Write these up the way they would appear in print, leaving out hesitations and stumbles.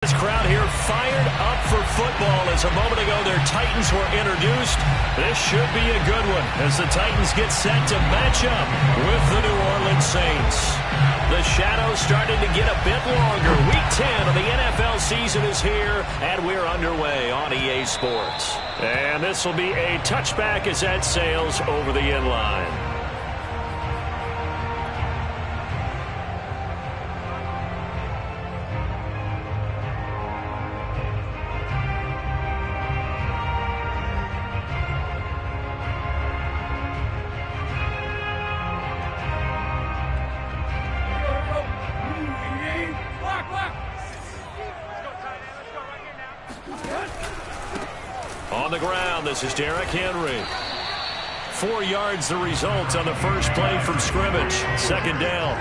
This crowd here fired up for football as a moment ago their Titans were introduced. This should be a good one as the Titans get set to match up with the New Orleans Saints. The shadow's starting to get a bit longer. Week 10 of the NFL season is here, and we're underway on EA Sports. And this will be a touchback as that sails over the end line. On the ground, this is Derrick Henry. 4 yards the result on the first play from scrimmage. Second down.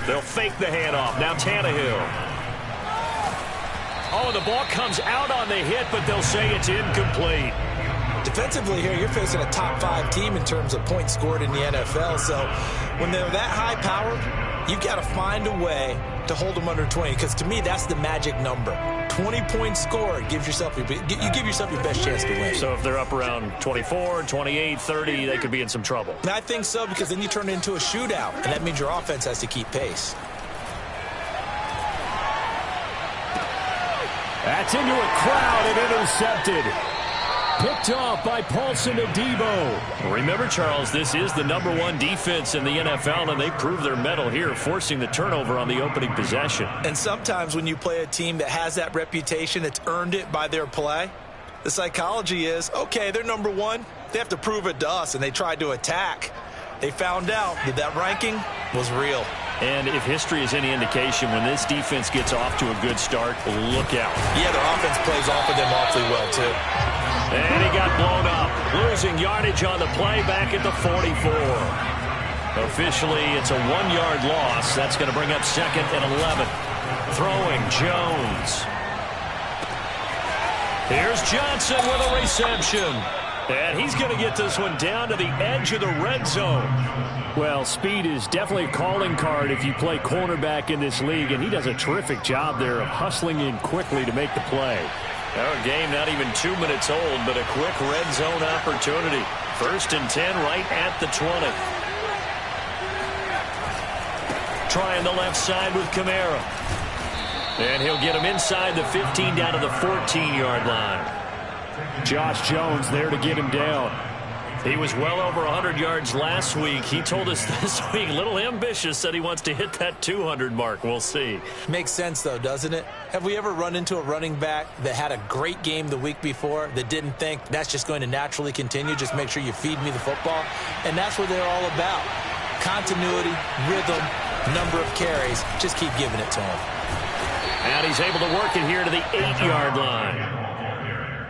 They'll fake the handoff. Now Tannehill. Oh, the ball comes out on the hit, but they'll say it's incomplete. Defensively here, you're facing a top 5 team in terms of points scored in the NFL. So when they're that high-powered, you've got to find a way to hold them under 20, because to me, that's the magic number. 20 points scored gives yourself you give yourself your best chance to win. So if they're up around 24, 28, 30, they could be in some trouble. And I think so, because then you turn it into a shootout, and that means your offense has to keep pace. That's into a crowd and intercepted. Picked off by Paulson Adebo. Remember, Charles, this is the #1 defense in the NFL, and they prove their mettle here, forcing the turnover on the opening possession. And sometimes when you play a team that has that reputation, it's earned it by their play. The psychology is, okay, they're #1. They have to prove it to us, and they tried to attack. They found out that that ranking was real. And if history is any indication, when this defense gets off to a good start, look out. Yeah, their offense plays off of them awfully well, too. And he got blown up, losing yardage on the play back at the 44. Officially, it's a 1-yard loss. That's going to bring up 2nd and 11. Throwing, Jones. Here's Johnson with a reception. And he's going to get this one down to the edge of the red zone. Well, speed is definitely a calling card if you play cornerback in this league, and he does a terrific job there of hustling in quickly to make the play. Our game not even 2 minutes old, but a quick red zone opportunity. 1st and 10 right at the 20. Trying the left side with Kamara. And he'll get him inside the 15 down to the 14-yard line. Josh Jones there to get him down. He was well over 100 yards last week. He told us this week, a little ambitious, said he wants to hit that 200 mark. We'll see. Makes sense, though, doesn't it? Have we ever run into a running back that had a great game the week before that didn't think that's just going to naturally continue? Just make sure you feed me the football. And that's what they're all about. Continuity, rhythm, number of carries. Just keep giving it to him. And he's able to work it here to the 8-yard line.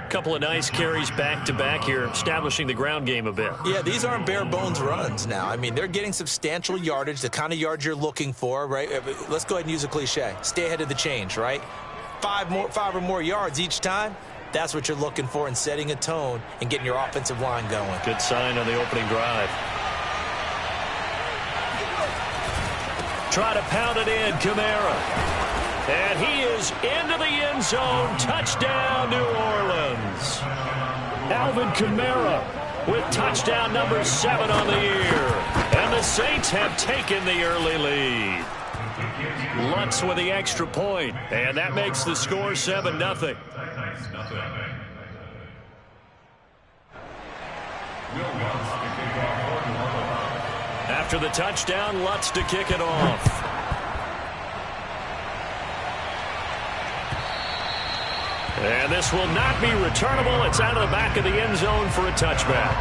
Couple of nice carries back-to-back here, establishing the ground game a bit. Yeah, these aren't bare-bones runs now. I mean, they're getting substantial yardage, the kind of yards you're looking for, right? Let's go ahead and use a cliche. Stay ahead of the change, right? 5 or more yards each time, that's what you're looking for in setting a tone and getting your offensive line going. Good sign on the opening drive. Try to pound it in, Kamara. And he is into the end zone. Touchdown, New Orleans. Alvin Kamara with touchdown number 7 on the year. And the Saints have taken the early lead. Lutz with the extra point. And that makes the score 7-0. After the touchdown, Lutz to kick it off. And this will not be returnable. It's out of the back of the end zone for a touchback.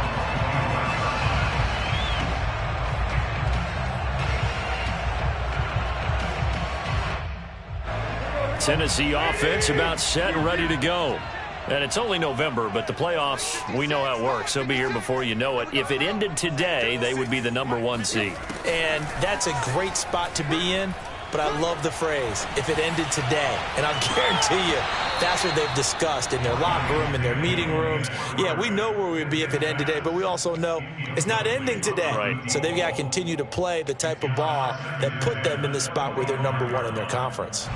Tennessee offense about set and ready to go. And it's only November, but the playoffs, we know how it works. They'll be here before you know it. If it ended today, they would be the #1 seed. And that's a great spot to be in. but I love the phrase, if it ended today. And I'll guarantee you, that's what they've discussed in their locker room, in their meeting rooms. Yeah, we know where we'd be if it ended today, but we also know it's not ending today. Right. So they've got to continue to play the type of ball that put them in the spot where they're #1 in their conference.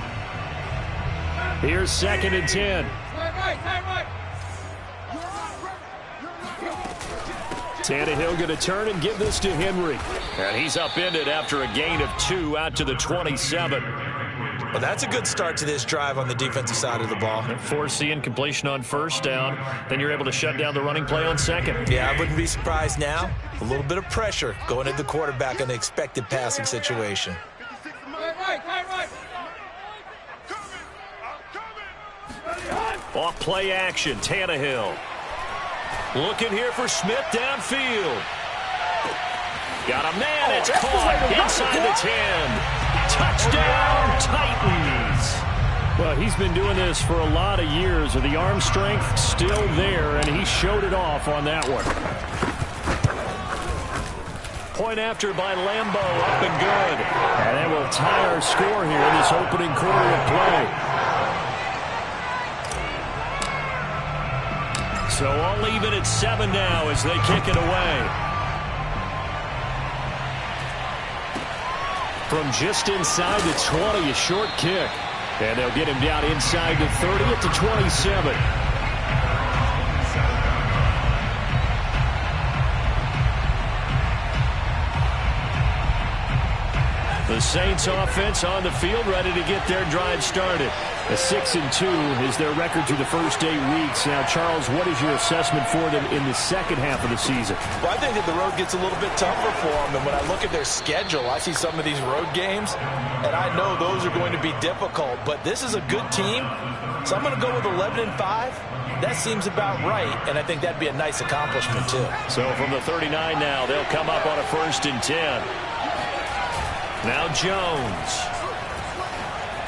Here's 2nd and 10. Tannehill going to turn and give this to Henry. And he's upended after a gain of 2 out to the 27. Well, that's a good start to this drive on the defensive side of the ball. Force the incompletion on 1st down. Then you're able to shut down the running play on 2nd. Yeah, I wouldn't be surprised now. A little bit of pressure going at the quarterback in the expected passing situation. Off play action, Tannehill. Looking here for Smith downfield. Got a man, it's caught inside the 10. Touchdown, Titans. Well, he's been doing this for a lot of years with the arm strength still there, and he showed it off on that one. Point after by Lambeau, up and good. And that will tie our score here in this opening quarter of play. So all even at 7 now as they kick it away. From just inside the 20, a short kick. And they'll get him down inside the 30 at the 27. The Saints offense on the field ready to get their drive started. A 6-2 is their record through the first 8 weeks. Now, Charles, what is your assessment for them in the second half of the season? Well, I think that the road gets a little bit tougher for them. And when I look at their schedule, I see some of these road games, and I know those are going to be difficult. But this is a good team, so I'm going to go with 11-5. That seems about right, and I think that'd be a nice accomplishment, too. So from the 39 now, they'll come up on a 1st and 10. Now Jones.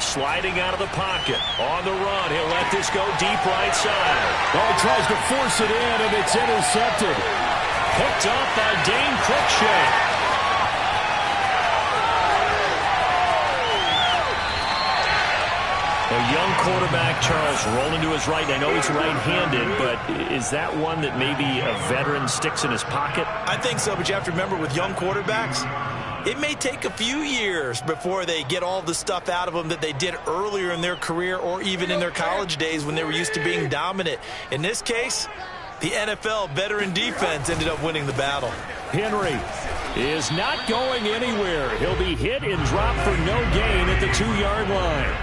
Sliding out of the pocket. On the run. He'll let this go deep right side. Oh, tries to force it in, and it's intercepted. Picked up by Dane Cruikshank. A young quarterback, Charles, rolling to his right. I know he's right-handed, but is that one that maybe a veteran sticks in his pocket? I think so, but you have to remember with young quarterbacks, it may take a few years before they get all the stuff out of them that they did earlier in their career or even in their college days when they were used to being dominant. In this case, the NFL veteran defense ended up winning the battle. Henry is not going anywhere. He'll be hit and dropped for no gain at the 2-yard line.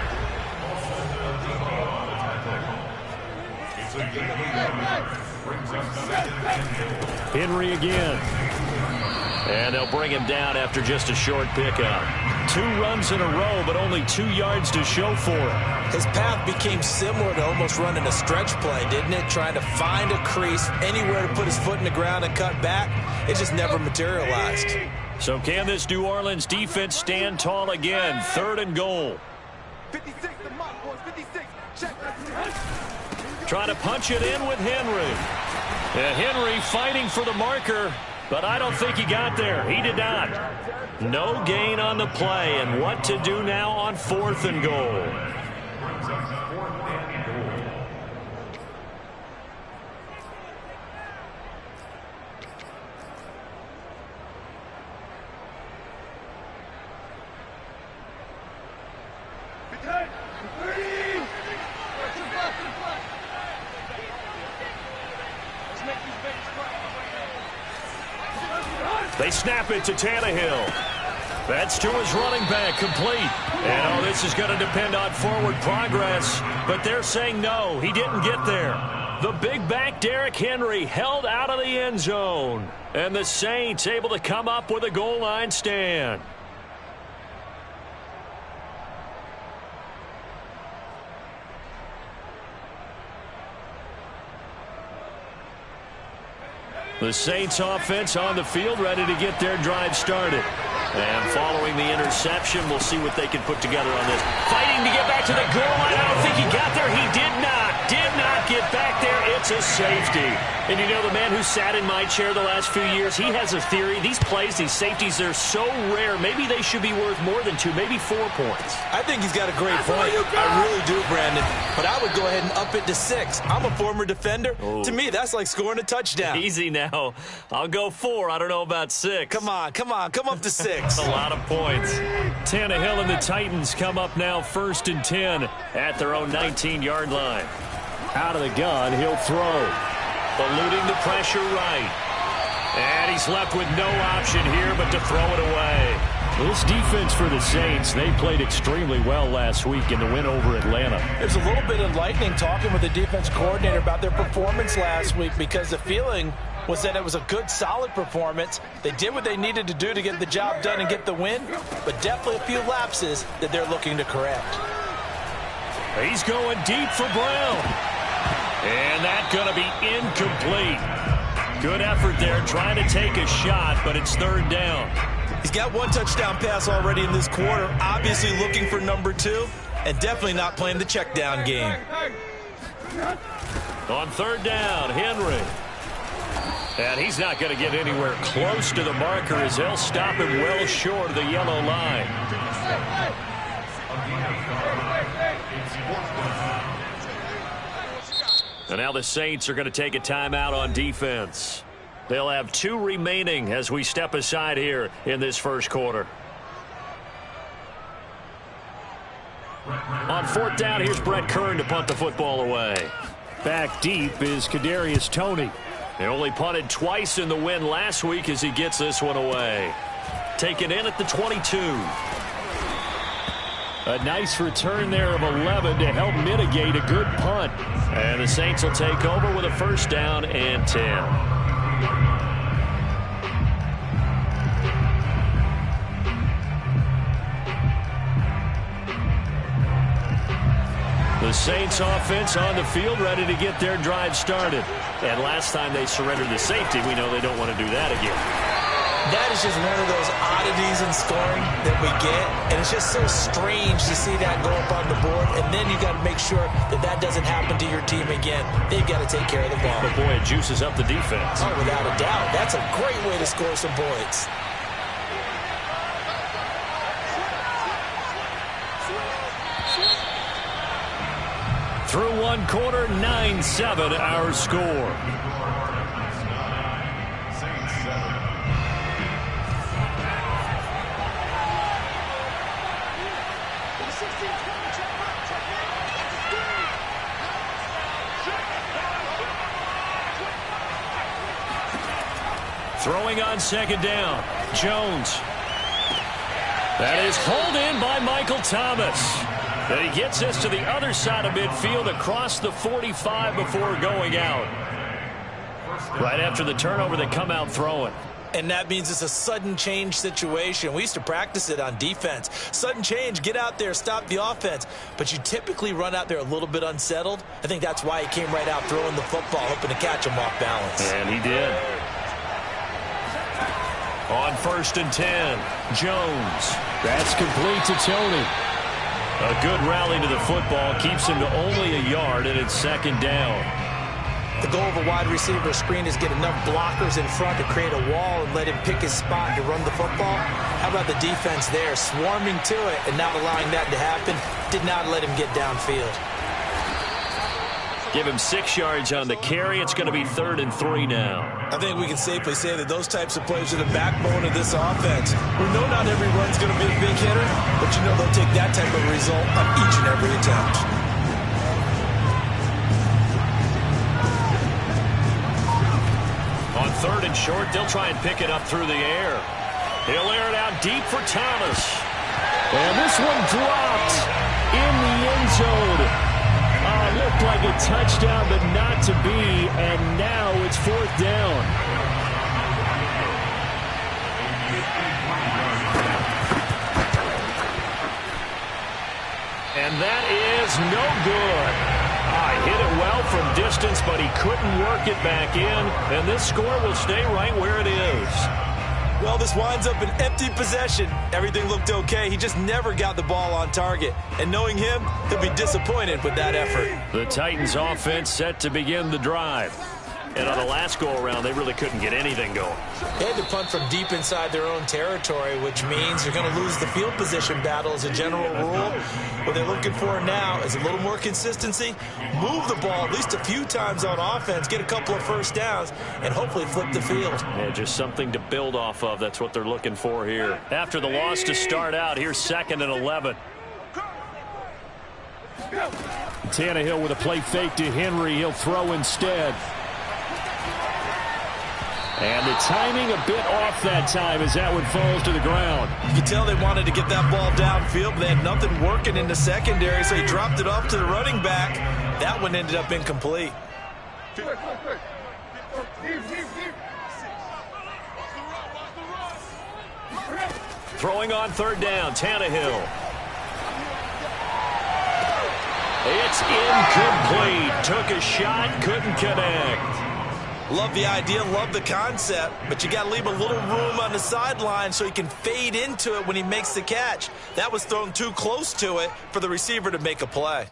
Henry again. And they'll bring him down after just a short pickup. 2 runs in a row, but only 2 yards to show for it. His path became similar to almost running a stretch play, didn't it? Trying to find a crease, anywhere to put his foot in the ground and cut back. It just never materialized. So can this New Orleans defense stand tall again? 3rd and goal. 56, the mock boys, 56. Check. Trying to punch it in with Henry. And Henry fighting for the marker, but I don't think he got there. He did not. No gain on the play, and what to do now on 4th and goal. They snap it to Tannehill. That's to his running back, complete. And, this is going to depend on forward progress. But they're saying no, he didn't get there. The big back, Derrick Henry, held out of the end zone. And the Saints able to come up with a goal line stand. The Saints offense on the field ready to get their drive started. And following the interception, we'll see what they can put together on this. Fighting to get back to the goal line. I don't think he got there. He did not get back there It's a safety. And you know, the man who sat in my chair the last few years, he has a theory. These plays, these safeties, they're so rare. Maybe they should be worth more than 2, maybe 4 points. I think he's got a great point. I really do, Brandon. But I would go ahead and up it to 6. I'm a former defender. Oh. To me, that's like scoring a touchdown. Easy now. I'll go 4. I don't know about 6. Come on. Come up to 6. A lot of points. Tannehill and the Titans come up now 1st and 10 at their own 19-yard line. Out of the gun, he'll throw. Eluding the pressure right. And he's left with no option here but to throw it away. This defense for the Saints, they played extremely well last week in the win over Atlanta. There's a little bit enlightening talking with the defense coordinator about their performance last week, because the feeling was that it was a good, solid performance. They did what they needed to do to get the job done and get the win, but definitely a few lapses that they're looking to correct. He's going deep for Brown. And that's going to be incomplete. Good effort there trying to take a shot, but it's 3rd down. He's got 1 touchdown pass already in this quarter, obviously looking for number 2, and definitely not playing the check down game. On 3rd down, Henry. And he's not going to get anywhere close to the marker as they'll stop him well short of the yellow line. And now the Saints are going to take a timeout on defense. They'll have 2 remaining as we step aside here in this first quarter. On 4th down, here's Brett Kern to punt the football away. Back deep is Kadarius Toney. They only punted twice in the win last week as he gets this one away. Taken in at the 22. A nice return there of 11 to help mitigate a good punt. And the Saints will take over with a 1st down and 10. The Saints offense on the field ready to get their drive started. And last time they surrendered the safety, we know they don't want to do that again. That is just one of those oddities in scoring that we get, and it's just so strange to see that go up on the board, and then you got to make sure that that doesn't happen to your team again. They've got to take care of the ball. But boy, it juices up the defense. Oh, without a doubt. That's a great way to score some points. Through 1 quarter, 9-7 our score. Throwing on 2nd down, Jones. That is hauled in by Michael Thomas. And he gets this to the other side of midfield across the 45 before going out. Right after the turnover, they come out throwing. And that means it's a sudden change situation. We used to practice it on defense. Sudden change, get out there, stop the offense. But you typically run out there a little bit unsettled. I think that's why he came right out throwing the football, hoping to catch him off balance. And he did. On 1st and 10, Jones. That's complete to Toney. A good rally to the football keeps him to only a yard, and it's 2nd down. The goal of a wide receiver screen is get enough blockers in front to create a wall and let him pick his spot to run the football. How about the defense there, swarming to it and not allowing that to happen? Did not let him get downfield. Give him 6 yards on the carry. It's going to be 3rd and 3 now. I think we can safely say that those types of plays are the backbone of this offense. We know not every run's going to be a big hitter, but you know they'll take that type of result on each and every attempt. On 3rd and short, they'll try and pick it up through the air. He'll air it out deep for Thomas. And this one dropped in the end zone. Looked like a touchdown, but not to be, and now it's 4th down. And that is no good. Hit it well from distance, but he couldn't work it back in, and this score will stay right where it is. Well, this winds up an empty possession. Everything looked okay. He just never got the ball on target. And knowing him, he'll be disappointed with that effort. The Titans offense set to begin the drive. And on the last go-around, they really couldn't get anything going. They had to punt from deep inside their own territory, which means you're going to lose the field position battle as a general rule. What they're looking for now is a little more consistency, move the ball at least a few times on offense, get a couple of first downs, and hopefully flip the field. Yeah, just something to build off of. That's what they're looking for here. After the loss to start out, here's 2nd and 11. Tannehill with a play fake to Henry. He'll throw instead. And the timing a bit off that time as that one falls to the ground. You can tell they wanted to get that ball downfield, but they had nothing working in the secondary, so he dropped it off to the running back. That one ended up incomplete. Throwing on 3rd down, Tannehill. It's incomplete. Took a shot, couldn't connect. Love the idea, love the concept, but you got to leave a little room on the sideline so he can fade into it when he makes the catch. That was thrown too close to it for the receiver to make a play.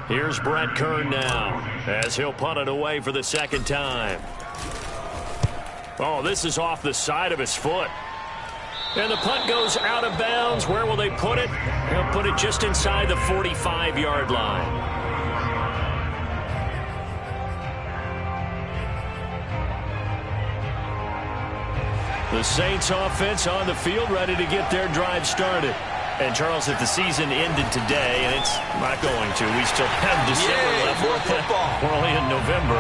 Here's Brett Kern now as he'll punt it away for the 2nd time. Oh, this is off the side of his foot. And the punt goes out of bounds. Where will they put it? They'll put it just inside the 45-yard line. The Saints offense on the field, ready to get their drive started. And, Charles, if the season ended today, and it's not going to, we still have December left. More football. We're only in November.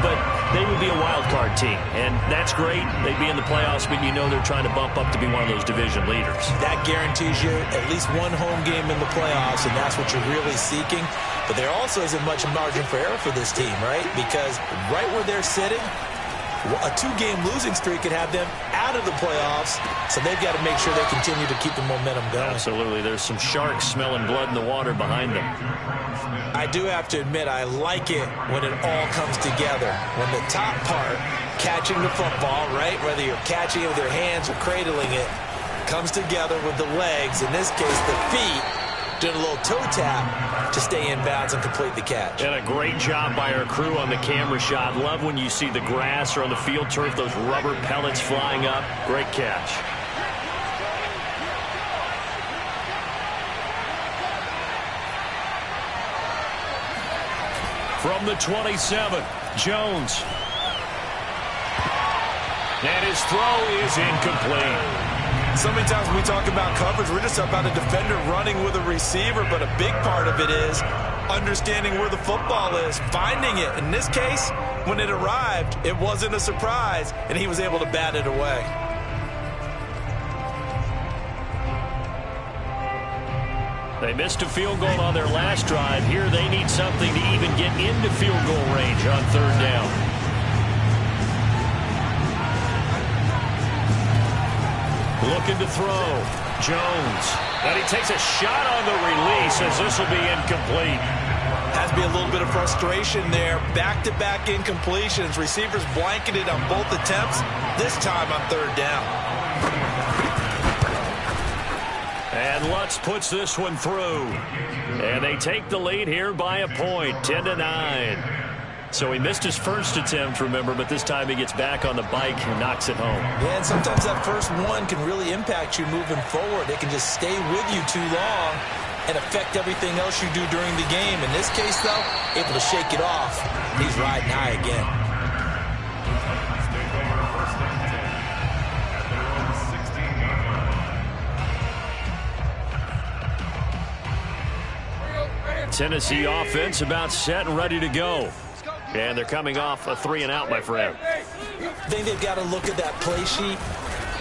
But they would be a wild card team, and that's great. They'd be in the playoffs, but you know they're trying to bump up to be one of those division leaders. That guarantees you at least one home game in the playoffs, and that's what you're really seeking. But there also isn't much margin for error for this team, right? Because right where they're sitting, a 2-game losing streak could have them out of the playoffs, so they've got to make sure they continue to keep the momentum going. Absolutely. There's some sharks smelling blood in the water behind them. I do have to admit, I like it when it all comes together. When the top part, catching the football, right, whether you're catching it with your hands or cradling it, comes together with the legs, in this case the feet, doing a little toe tap to stay in bounds and complete the catch. And a great job by our crew on the camera shot. Love when you see the grass or on the field turf, those rubber pellets flying up. Great catch. From the 27, Jones. And his throw is incomplete. So many times when we talk about coverage, we're just about a defender running with a receiver, but a big part of it is understanding where the football is, finding it. In this case, when it arrived, it wasn't a surprise, and he was able to bat it away. They missed a field goal on their last drive. Here they need something to even get into field goal range on 3rd down. Looking to throw. Jones. And he takes a shot on the release as this will be incomplete. Has to be a little bit of frustration there. Back-to-back incompletions. Receivers blanketed on both attempts, this time on 3rd down. And Lutz puts this one through. And they take the lead here by a point, 10-9. So he missed his first attempt, remember, but this time he gets back on the bike and knocks it home. Yeah, and sometimes that first one can really impact you moving forward. It can just stay with you too long and affect everything else you do during the game. In this case, though, able to shake it off. He's riding high again. Tennessee offense about set and ready to go. And they're coming off a 3-and-out, my friend. I think they've got to look at that play sheet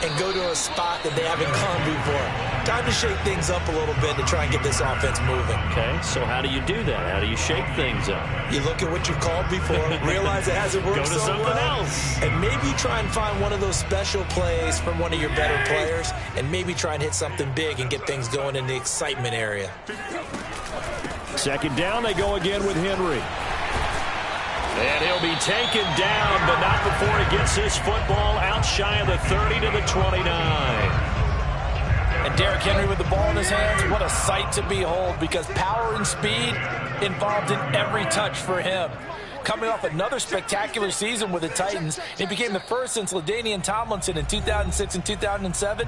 and go to a spot that they haven't gone before. Time to shake things up a little bit to try and get this offense moving. Okay, so how do you do that? How do you shake things up? You look at what you called before, realize it hasn't worked so well. Go to something else. And maybe try and find one of those special plays from one of your better players, and maybe try and hit something big and get things going in the excitement area. 2nd down, they go again with Henry. And he'll be taken down, but not before he gets this football out shy of the 30 to the 29. And Derrick Henry with the ball in his hands, what a sight to behold, because power and speed involved in every touch for him. Coming off another spectacular season with the Titans, he became the first since LaDainian Tomlinson in 2006 and 2007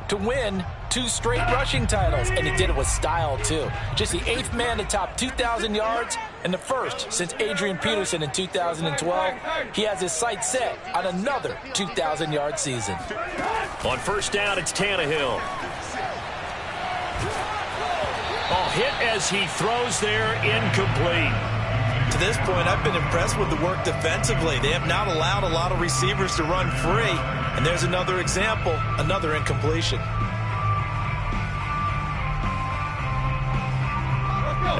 to win 2 straight rushing titles, and he did it with style too. Just the 8th man to top 2,000 yards and the first since Adrian Peterson in 2012. He has his sights set on another 2,000-yard season. On first down, it's Tannehill. Hit as he throws there, incomplete. To this point, I've been impressed with the work defensively. They have not allowed a lot of receivers to run free. And there's another example, another incompletion.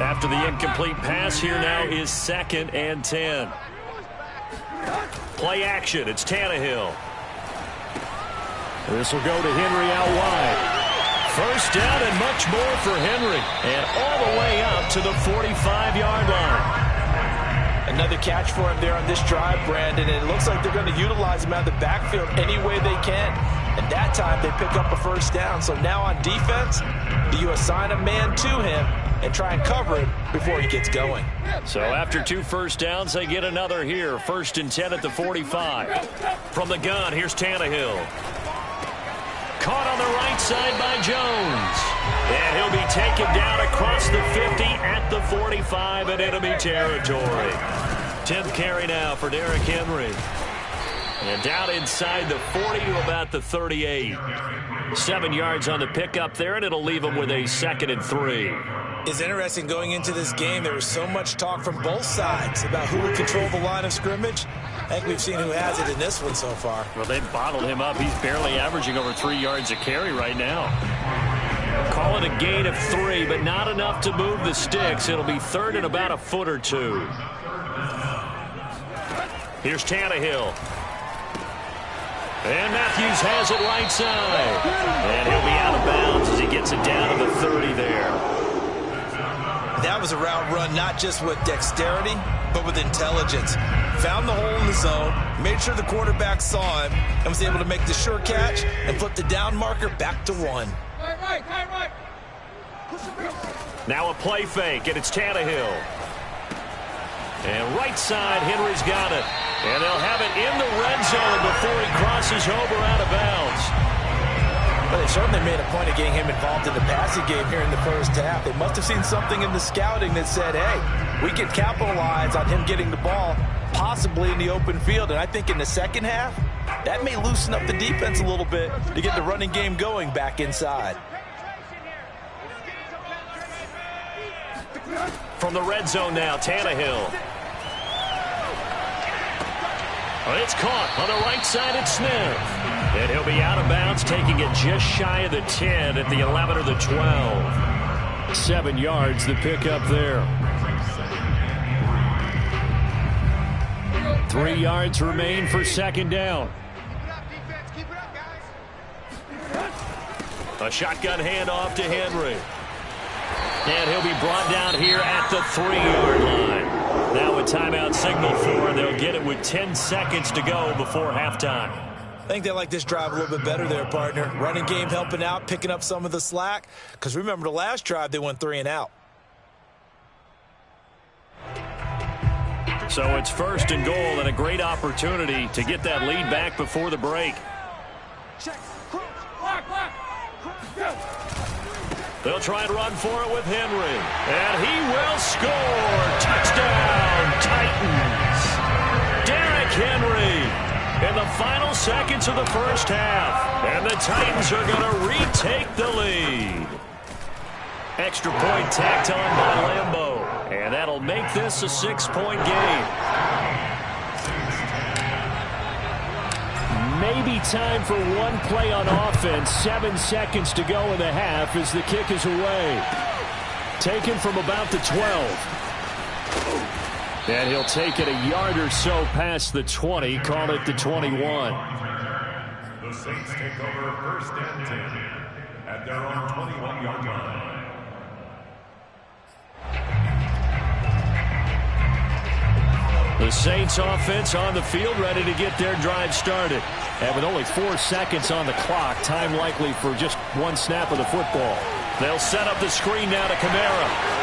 After the incomplete pass, here now is 2nd and 10. Play action, it's Tannehill. This will go to Henry out wide. First down and much more for Henry. And all the way up to the 45-yard line. Another catch for him there on this drive, Brandon. And it looks like they're going to utilize him out of the backfield any way they can. And that time they pick up a first down. So now on defense, do you assign a man to him and try and cover it before he gets going? So after 2 first downs, they get another here. 1st and 10 at the 45. From the gun, here's Tannehill. Caught on the right side by Jones. And he'll be taken down across the 50 at the 45 in enemy territory. 10th carry now for Derrick Henry. And down inside the 40 to about the 38. 7 yards on the pickup there, and it'll leave him with a 2nd and 3. It's interesting going into this game. There was so much talk from both sides about who would control the line of scrimmage. I think we've seen who has it in this one so far. Well, they've bottled him up. He's barely averaging over 3 yards a carry right now. Call it a gain of 3, but not enough to move the sticks. It'll be 3rd and about a foot or 2. Here's Tannehill. And Matthews has it right side. And he'll be out of bounds as he gets it down to the 30 there. That was a route run not just with dexterity, but with intelligence. Found the hole in the zone, made sure the quarterback saw him, and was able to make the sure catch and flip the down marker back to 1. Now a play fake, and it's Tannehill. And right side, Henry's got it. And they'll have it in the red zone before he crosses over out of bounds. Well, they certainly made a point of getting him involved in the passing game here in the first half. They must have seen something in the scouting that said, hey, we can capitalize on him getting the ball, possibly in the open field. And I think in the second half, that may loosen up the defense a little bit to get the running game going back inside. From the red zone now, Tannehill. It's caught on the right side at Smith. And he'll be out of bounds, taking it just shy of the 10 at the 11 or the 12. 7 yards, the pickup there. 3 yards remain for 2nd down. A shotgun handoff to Henry. And he'll be brought down here at the 3-yard line. Now a timeout signal for, and they'll get it with 10 seconds to go before halftime. I think they like this drive a little bit better there, partner. Running game helping out, picking up some of the slack. Because remember, the last drive, they went 3 and out. So it's 1st and goal, and a great opportunity to get that lead back before the break. They'll try and run for it with Henry. And he will score. Touchdown, Titans. Derrick Henry in the final seconds of the first half. And the Titans are going to retake the lead. Extra point tacked on by Lambeau. And that'll make this a 6-point game. Maybe time for one play on offense. 7 seconds to go in the half as the kick is away. Taken from about the 12. And he'll take it a yard or so past the 20. Call it the 21. The Saints take over 1st and 10 at their own 21-yard line. The Saints offense on the field, ready to get their drive started. And with only 4 seconds on the clock, time likely for just one snap of the football. They'll set up the screen now to Kamara.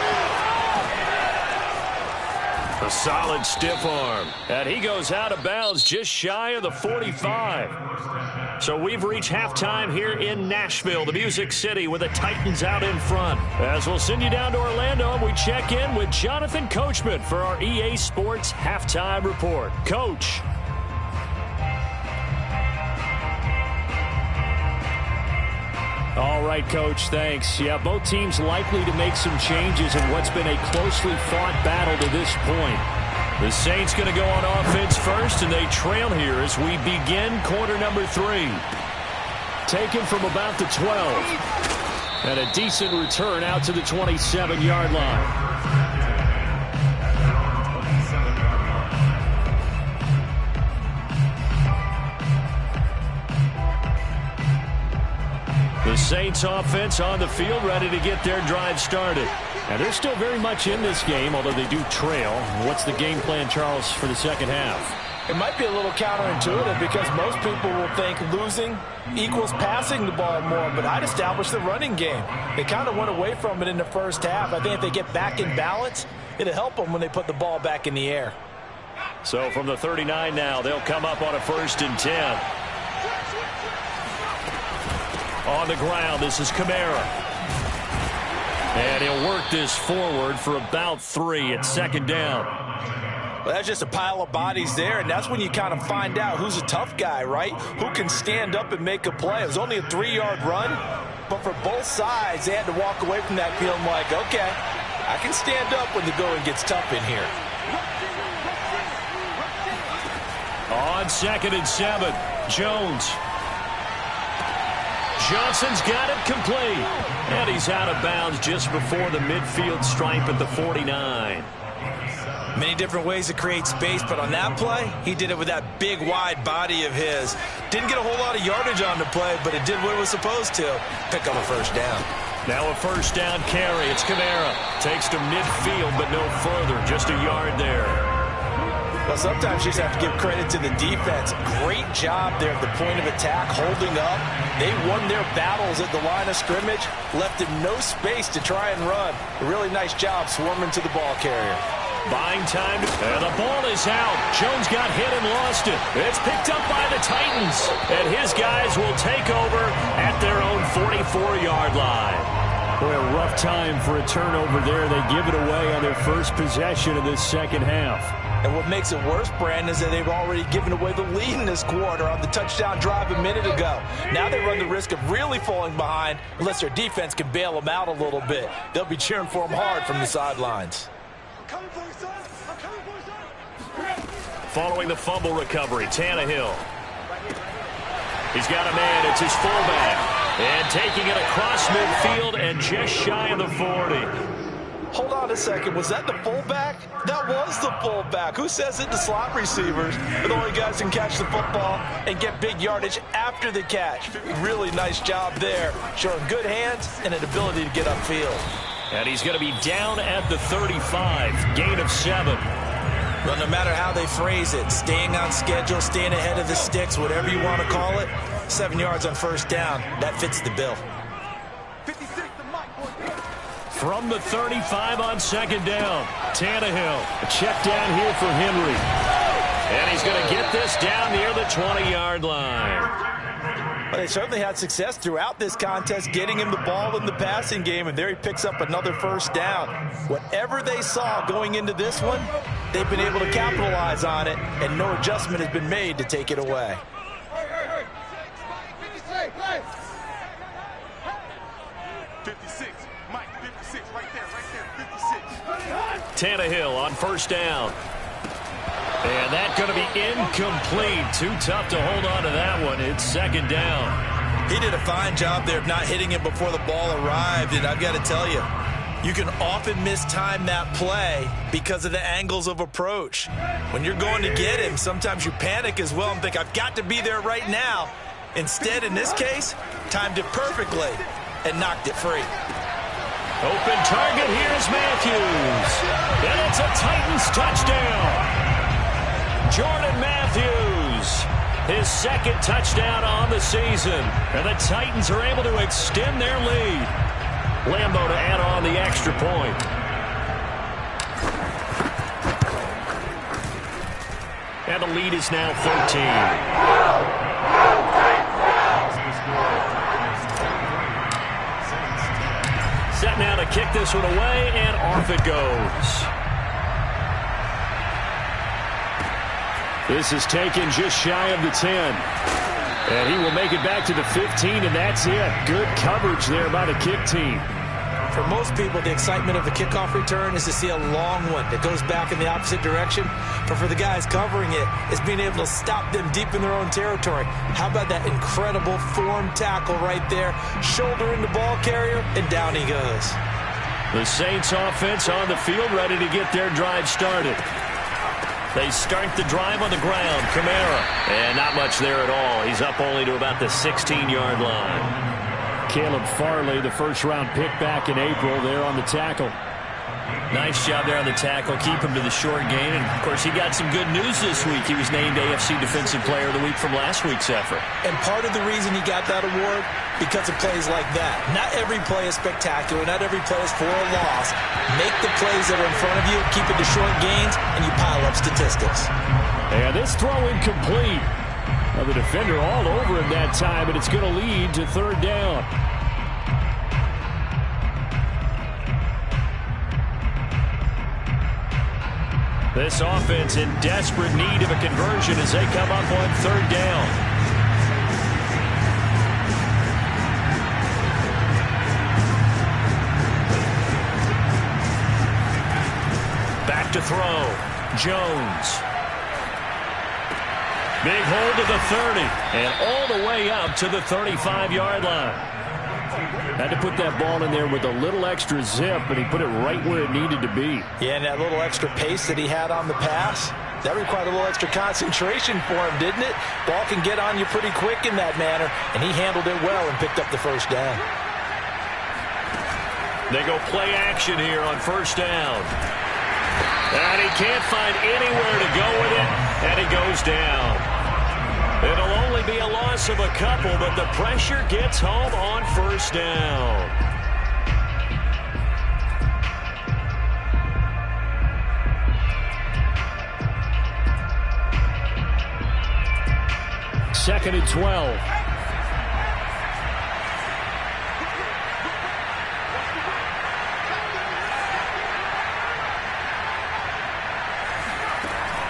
A solid stiff arm. And he goes out of bounds just shy of the 45. So we've reached halftime here in Nashville, the Music City, with the Titans out in front. As we'll send you down to Orlando, and we check in with Jonathan Coachman for our EA Sports Halftime Report. Coach. All right, Coach, thanks. Yeah, both teams likely to make some changes in what's been a closely fought battle to this point. The Saints going to go on offense first, and they trail here as we begin quarter number 3. Taken from about the 12. And a decent return out to the 27-yard line. The Saints offense on the field, ready to get their drive started. And they're still very much in this game, although they do trail. What's the game plan, Charles, for the second half? It might be a little counterintuitive because most people will think losing equals passing the ball more, but I'd establish the running game. They kind of went away from it in the first half. I think if they get back in balance, it'll help them when they put the ball back in the air. So from the 39 now, they'll come up on a 1st and 10. On the ground, this is Kamara. And he'll work this forward for about 3 at 2nd down. Well, that's just a pile of bodies there, and that's when you kind of find out who's a tough guy, right? Who can stand up and make a play. It was only a 3-yard run, but for both sides, they had to walk away from that feeling like, okay, I can stand up when the going gets tough in here. On 2nd and 7, Jones. Johnson's got it complete. And he's out of bounds just before the midfield stripe at the 49. Many different ways to create space, but on that play, he did it with that big, wide body of his. Didn't get a whole lot of yardage on the play, but it did what it was supposed to. Pick up a 1st down. Now a 1st down carry. It's Kamara. Takes to midfield, but no further. Just a yard there. Well, sometimes you just have to give credit to the defense. Great job there at the point of attack, holding up. They won their battles at the line of scrimmage, left him no space to try and run. A really nice job swarming to the ball carrier. Buying time, and the ball is out. Jones got hit and lost it. It's picked up by the Titans, and his guys will take over at their own 44-yard line. Boy, a rough time for a turnover there. They give it away on their first possession of this second half. And what makes it worse, Brandon, is that they've already given away the lead in this quarter on the touchdown drive a minute ago. Now they run the risk of really falling behind unless their defense can bail them out a little bit. They'll be cheering for them hard from the sidelines. Following the fumble recovery, Tannehill. He's got a man. It's his fullback. And taking it across midfield and just shy of the 40. Hold on a second. Was that the fullback? That was the fullback. Who says it? The slot receivers are the only guys who can catch the football and get big yardage after the catch. Really nice job there, showing good hands and an ability to get upfield. And he's going to be down at the 35, gain of 7. Well, no matter how they phrase it, staying on schedule, staying ahead of the sticks, whatever you want to call it, 7 yards on 1st down, that fits the bill. From the 35 on 2nd down, Tannehill. A check down here for Henry. And he's going to get this down near the 20-yard line. But they certainly had success throughout this contest, getting him the ball in the passing game, and there he picks up another 1st down. Whatever they saw going into this one, they've been able to capitalize on it, and no adjustment has been made to take it away. Tannehill on 1st down. And that's going to be incomplete. Too tough to hold on to that one. It's 2nd down. He did a fine job there of not hitting him before the ball arrived, and I've got to tell you, you can often mistime that play because of the angles of approach. When you're going to get him, sometimes you panic as well and think, I've got to be there right now. Instead, in this case, timed it perfectly and knocked it free. Open target, here's Matthews. And it's a Titans touchdown. Jordan Matthews, his second touchdown on the season. And the Titans are able to extend their lead. Lambeau to add on the extra point. And the lead is now 13. Set now to kick this one away, and off it goes. This is taken just shy of the 10. And he will make it back to the 15, and that's it. Good coverage there by the kick team. For most people, the excitement of a kickoff return is to see a long one that goes back in the opposite direction. But for the guys covering it, it's being able to stop them deep in their own territory. How about that incredible form tackle right there? Shoulder in the ball carrier, and down he goes. The Saints offense on the field, ready to get their drive started. They start the drive on the ground. Kamara. And not much there at all. He's up only to about the 16-yard line. Caleb Farley, the first-round pick back in April, there on the tackle. Nice job there on the tackle. Keep him to the short gain. And, of course, he got some good news this week. He was named AFC Defensive Player of the Week from last week's effort. And part of the reason he got that award, because of plays like that. Not every play is spectacular. Not every play is for a loss. Make the plays that are in front of you, keep it to short gains, and you pile up statistics. And this throw incomplete. Now the defender all over him that time, and it's going to lead to third down. This offense in desperate need of a conversion as they come up on third down. Back to throw. Jones. Big hold to the 30, and all the way up to the 35-yard line. Had to put that ball in there with a little extra zip, but he put it right where it needed to be. Yeah, and that little extra pace that he had on the pass, that required a little extra concentration for him, didn't it? Ball can get on you pretty quick in that manner, and he handled it well and picked up the first down. They go play action here on first down. And he can't find anywhere to go with it, and he goes down. It'll only be a loss of a couple, but the pressure gets home on first down. Second and 12.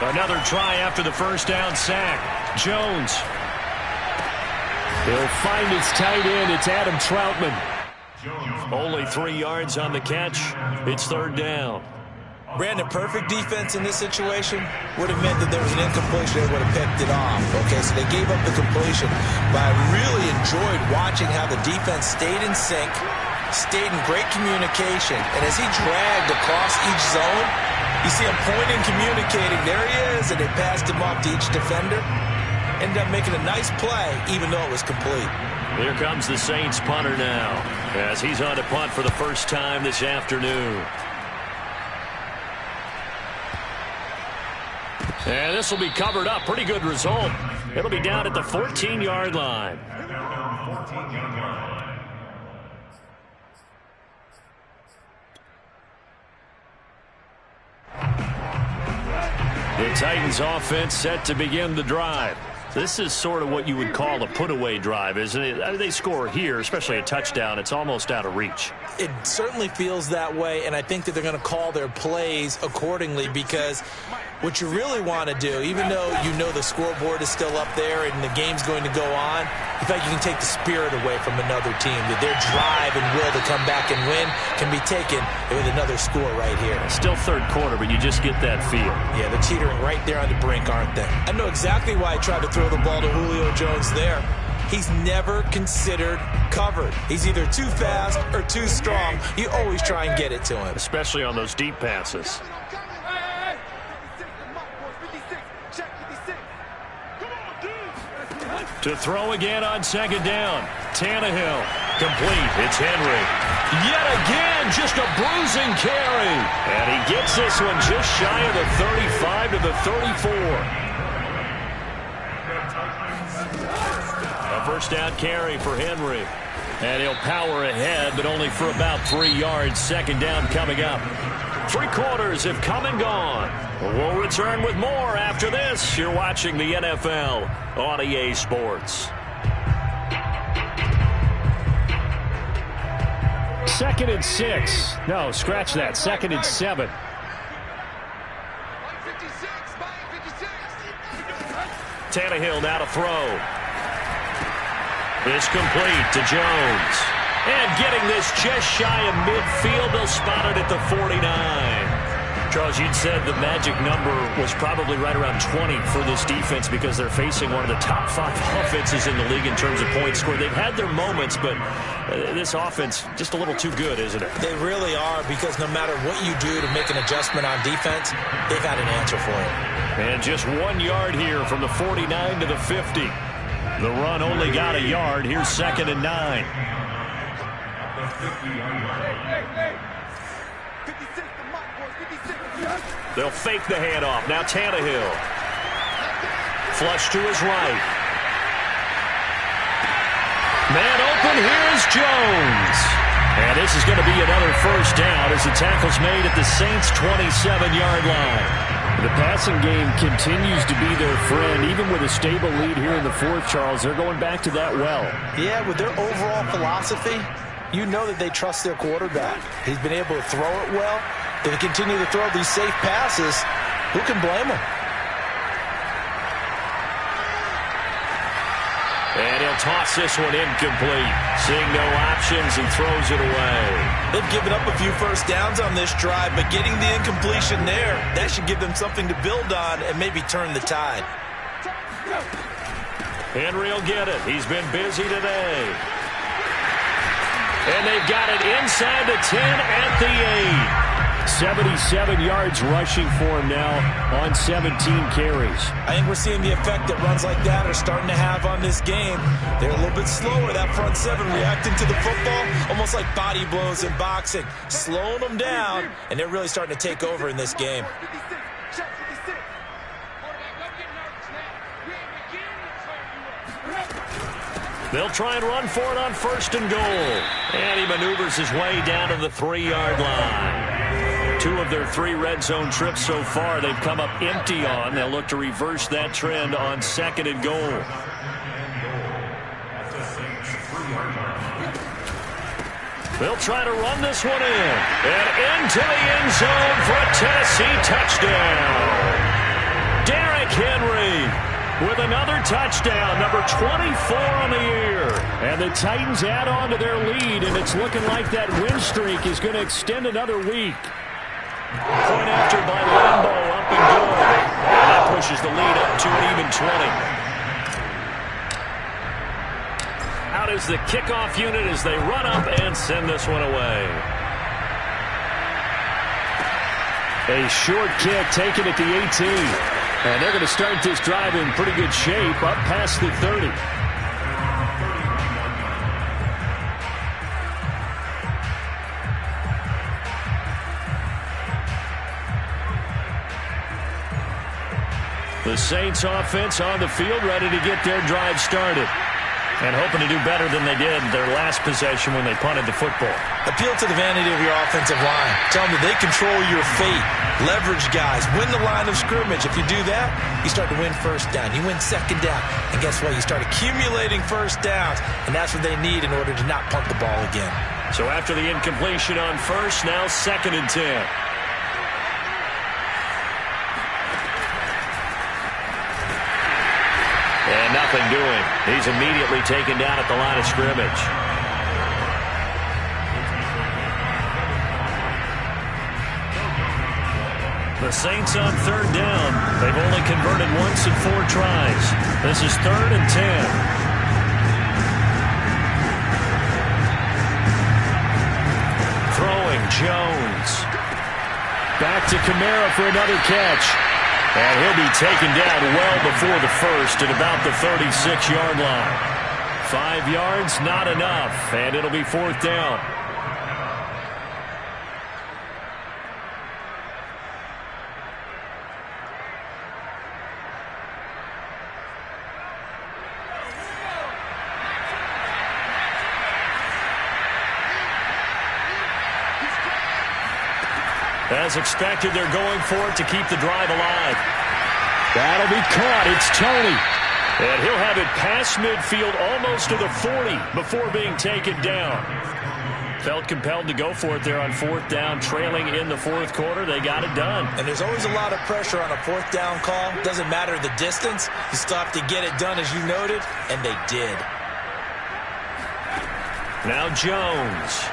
Another try after the first down sack. Jones. He'll find his tight end. It's Adam Troutman. Only 3 yards on the catch. It's third down. Brandon, perfect defense in this situation would have meant that there was an incompletion. They would have picked it off. Okay, so they gave up the completion. But I really enjoyed watching how the defense stayed in sync, stayed in great communication. And as he dragged across each zone, you see him pointing, communicating. There he is, and they passed him off to each defender. Ended up making a nice play, even though it was complete. Here comes the Saints punter now, as he's on to punt for the first time this afternoon. And this will be covered up. Pretty good result. It'll be down at the 14-yard line. The Titans offense set to begin the drive. This is sort of what you would call a put-away drive, isn't it? I mean, they score here, especially a touchdown. It's almost out of reach. It certainly feels that way, and I think that they're going to call their plays accordingly, because what you really want to do, even though you know the scoreboard is still up there and the game's going to go on, in fact, you can take the spirit away from another team. That their drive and will to come back and win can be taken with another score right here. Still third quarter, but you just get that feel. Yeah, they're teetering right there on the brink, aren't they? I know exactly why I tried to throw the ball to Julio Jones there. He's never considered covered. He's either too fast or too strong. You always try and get it to him. Especially on those deep passes. To throw again on second down. Tannehill. Complete. It's Henry. Yet again, just a bruising carry. And he gets this one just shy of the 35 to the 34. first down carry for Henry. And he'll power ahead, but only for about 3 yards. Second down coming up. 3 quarters have come and gone. We'll return with more after this. You're watching the NFL on EA Sports. 2nd and 6. No, scratch that. 2nd and 7. Tannehill now to throw. This complete to Jones. And getting this just shy of midfield, they'll spot it at the 49. Charles, you'd said the magic number was probably right around 20 for this defense because they're facing one of the top 5 offenses in the league in terms of points scored. They've had their moments, but this offense just a little too good, isn't it? They really are, because no matter what you do to make an adjustment on defense, they've got an answer for it. And just 1 yard here from the 49 to the 50. The run only got a yard. Here's 2nd and 9. They'll fake the handoff. Now Tannehill. Flush to his right. Man open. Here's Jones. And this is going to be another first down as the tackle's made at the Saints' 27-yard line. The passing game continues to be their friend. Even with a stable lead here in the 4th, Charles, they're going back to that well. Yeah, with their overall philosophy, you know that they trust their quarterback. He's been able to throw it well. They continue to throw these safe passes. Who can blame them? And he'll toss this one incomplete. Seeing no options, he throws it away. They've given up a few first downs on this drive, but getting the incompletion there, that should give them something to build on and maybe turn the tide. Henry will get it. He's been busy today. And they've got it inside the 10 at the 8. 77 yards rushing for him now on 17 carries. I think we're seeing the effect that runs like that are starting to have on this game. They're a little bit slower, that front 7, reacting to the football, almost like body blows in boxing, slowing them down, and they're really starting to take over in this game. They'll try and run for it on 1st and goal. And he maneuvers his way down to the 3-yard line. 2 of their 3 red zone trips so far they've come up empty on. They'll look to reverse that trend on 2nd and goal. They'll try to run this one in. And into the end zone for a Tennessee touchdown. Derrick Henry with another touchdown, number 24 on the year. And the Titans add on to their lead, and it's looking like that win streak is going to extend another week. Point after by Lambo, up and good. And that pushes the lead up to an even 20. Out is the kickoff unit as they run up and send this one away. A short kick taken at the 18. And they're going to start this drive in pretty good shape up past the 30. The Saints offense on the field, ready to get their drive started. And hoping to do better than they did their last possession when they punted the football. Appeal to the vanity of your offensive line. Tell them that they control your fate. Leverage guys. Win the line of scrimmage. If you do that, you start to win first down. You win 2nd down. And guess what? You start accumulating first downs. And that's what they need in order to not punt the ball again. So after the incompletion on 1st, now 2nd and 10. And nothing doing. He's immediately taken down at the line of scrimmage. The Saints on 3rd down. They've only converted once in 4 tries. This is 3rd and 10. Throwing Jones. Back to Kamara for another catch. And he'll be taken down well before the 1st at about the 36-yard line. 5 yards, not enough, and it'll be 4th down. As expected, they're going for it to keep the drive alive. That'll be caught. It's Tony. And he'll have it past midfield almost to the 40 before being taken down. Felt compelled to go for it there on 4th down, trailing in the 4th quarter. They got it done. And there's always a lot of pressure on a 4th down call. Doesn't matter the distance. You still have to get it done, as you noted, and they did. Now Jones.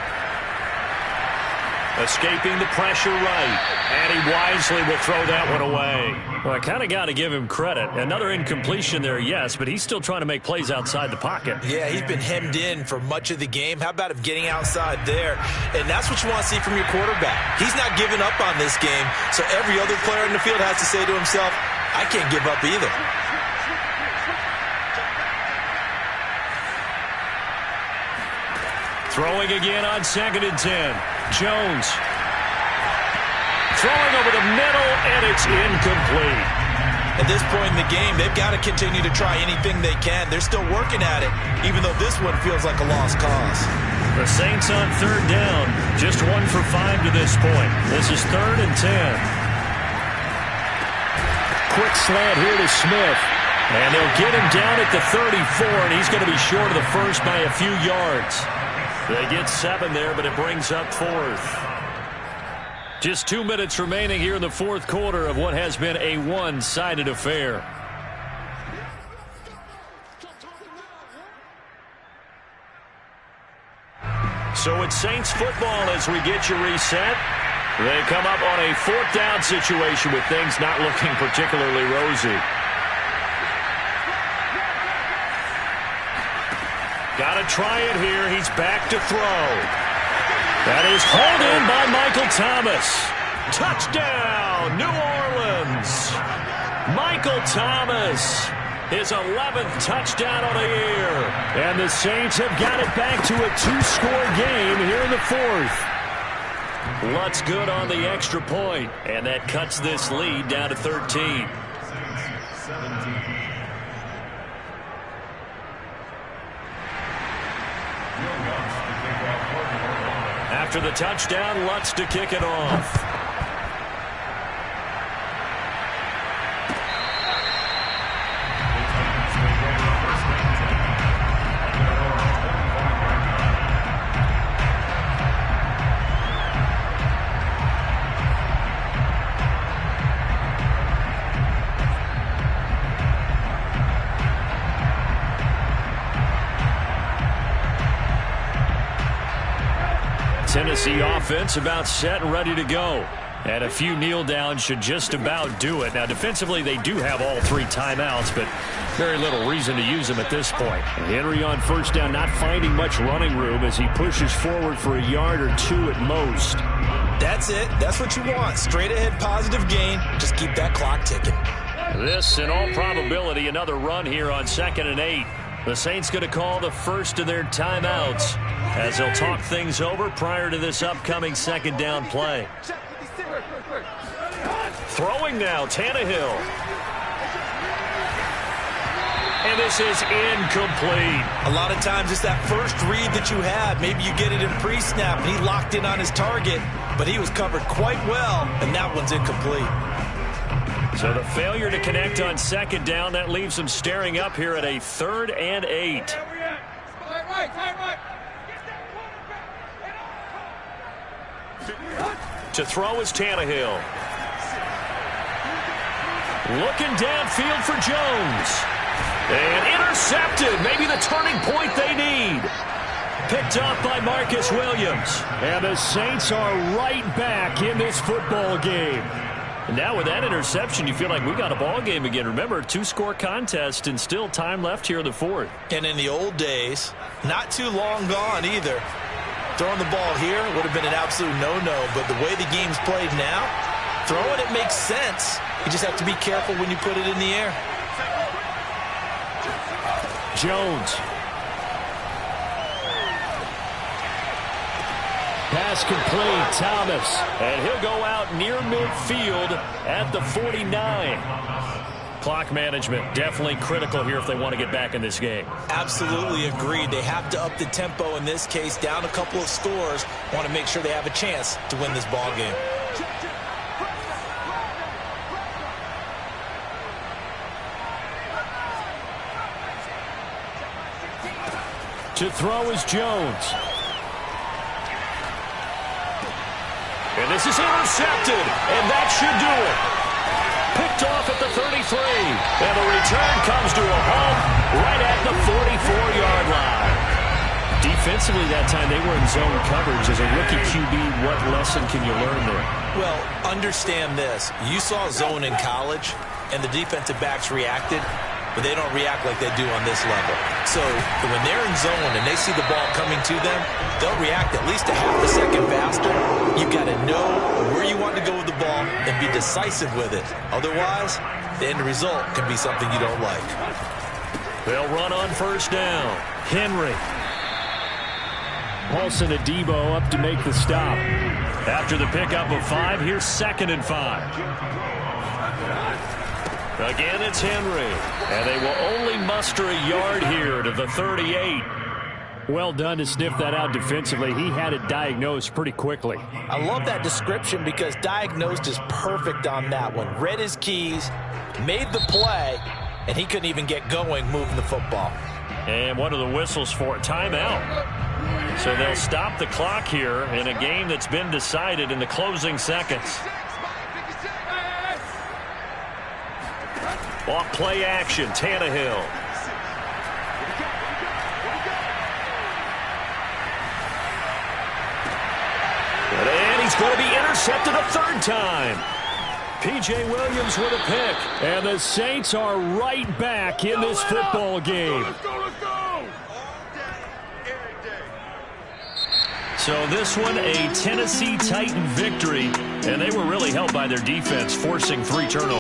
Escaping the pressure right. And he wisely will throw that one away. Well, I kind of got to give him credit. Another incompletion there, yes, but he's still trying to make plays outside the pocket. Yeah, he's been hemmed in for much of the game. How about him getting outside there? And that's what you want to see from your quarterback. He's not giving up on this game, so every other player in the field has to say to himself, I can't give up either. Throwing again on 2nd and 10. Jones. Throwing over the middle, and it's incomplete. At this point in the game, they've got to continue to try anything they can. They're still working at it, even though this one feels like a lost cause. The Saints on 3rd down. Just 1 for 5 to this point. This is 3rd and 10. Quick slant here to Smith. And they'll get him down at the 34, and he's going to be short of the first by a few yards. They get 7 there, but it brings up 4th. Just 2 minutes remaining here in the 4th quarter of what has been a one-sided affair. So it's Saints football as we get you reset. They come up on a 4th down situation with things not looking particularly rosy. Got to try it here. He's back to throw. That is hauled in by Michael Thomas. Touchdown, New Orleans. Michael Thomas, his 11th touchdown on the year. And the Saints have got it back to a 2-score game here in the 4th. Lutz good on the extra point, and that cuts this lead down to 13. After the touchdown, Lutz to kick it off. Tennessee offense about set and ready to go. And a few kneel downs should just about do it. Now, defensively, they do have all 3 timeouts, but very little reason to use them at this point. Henry on 1st down, not finding much running room as he pushes forward for a yard or 2 at most. That's it. That's what you want. Straight ahead positive gain. Just keep that clock ticking. This, in all probability, another run here on 2nd and 8. The Saints going to call the first of their timeouts as they'll talk things over prior to this upcoming 2nd down play. Throwing now, Tannehill. And this is incomplete. A lot of times it's that first read that you have. Maybe you get it in pre-snap, and he locked in on his target, but he was covered quite well, and that one's incomplete. So the failure to connect on 2nd down, that leaves them staring up here at a 3rd and 8. To throw is Tannehill. Looking downfield for Jones. And intercepted. Maybe the turning point they need. Picked off by Marcus Williams. And the Saints are right back in this football game. And now with that interception, you feel like we got a ball game again. Remember, 2-score contest and still time left here in the 4th. And in the old days, not too long gone either. Throwing the ball here would have been an absolute no-no, but the way the game's played now, throwing it makes sense. You just have to be careful when you put it in the air. Jones. Pass complete, Thomas. And he'll go out near midfield at the 49. Clock management definitely critical here if they want to get back in this game. Absolutely agreed. They have to up the tempo in this case, down a couple of scores. Want to make sure they have a chance to win this ball game. To throw is Jones. And this is intercepted, and that should do it. Picked off at the 33, and the return comes to a halt right at the 44-yard line. Defensively that time, they were in zone coverage. As a rookie QB, what lesson can you learn there? Well, understand this. You saw zone in college, and the defensive backs reacted, but they don't react like they do on this level. So when they're in zone and they see the ball coming to them, they'll react at least a half a second faster. You've got to know where you want to go with the ball and be decisive with it. Otherwise, the end result can be something you don't like. They'll run on first down. Henry. Paulson and Debo up to make the stop. After the pickup of 5, here's 2nd and 5. Again, it's Henry. And they will only muster a yard here to the 38. Well done to sniff that out defensively. He had it diagnosed pretty quickly. I love that description because diagnosed is perfect on that one. Read his keys, made the play, and he couldn't even get going moving the football. And one of the whistles for a timeout. So they'll stop the clock here in a game that's been decided in the closing seconds. Off play action, Tannehill. And he's going to be intercepted a 3rd time. P.J. Williams with a pick. And the Saints are right back in this football game. So this one, a Tennessee Titan victory. And they were really helped by their defense, forcing 3 turnovers.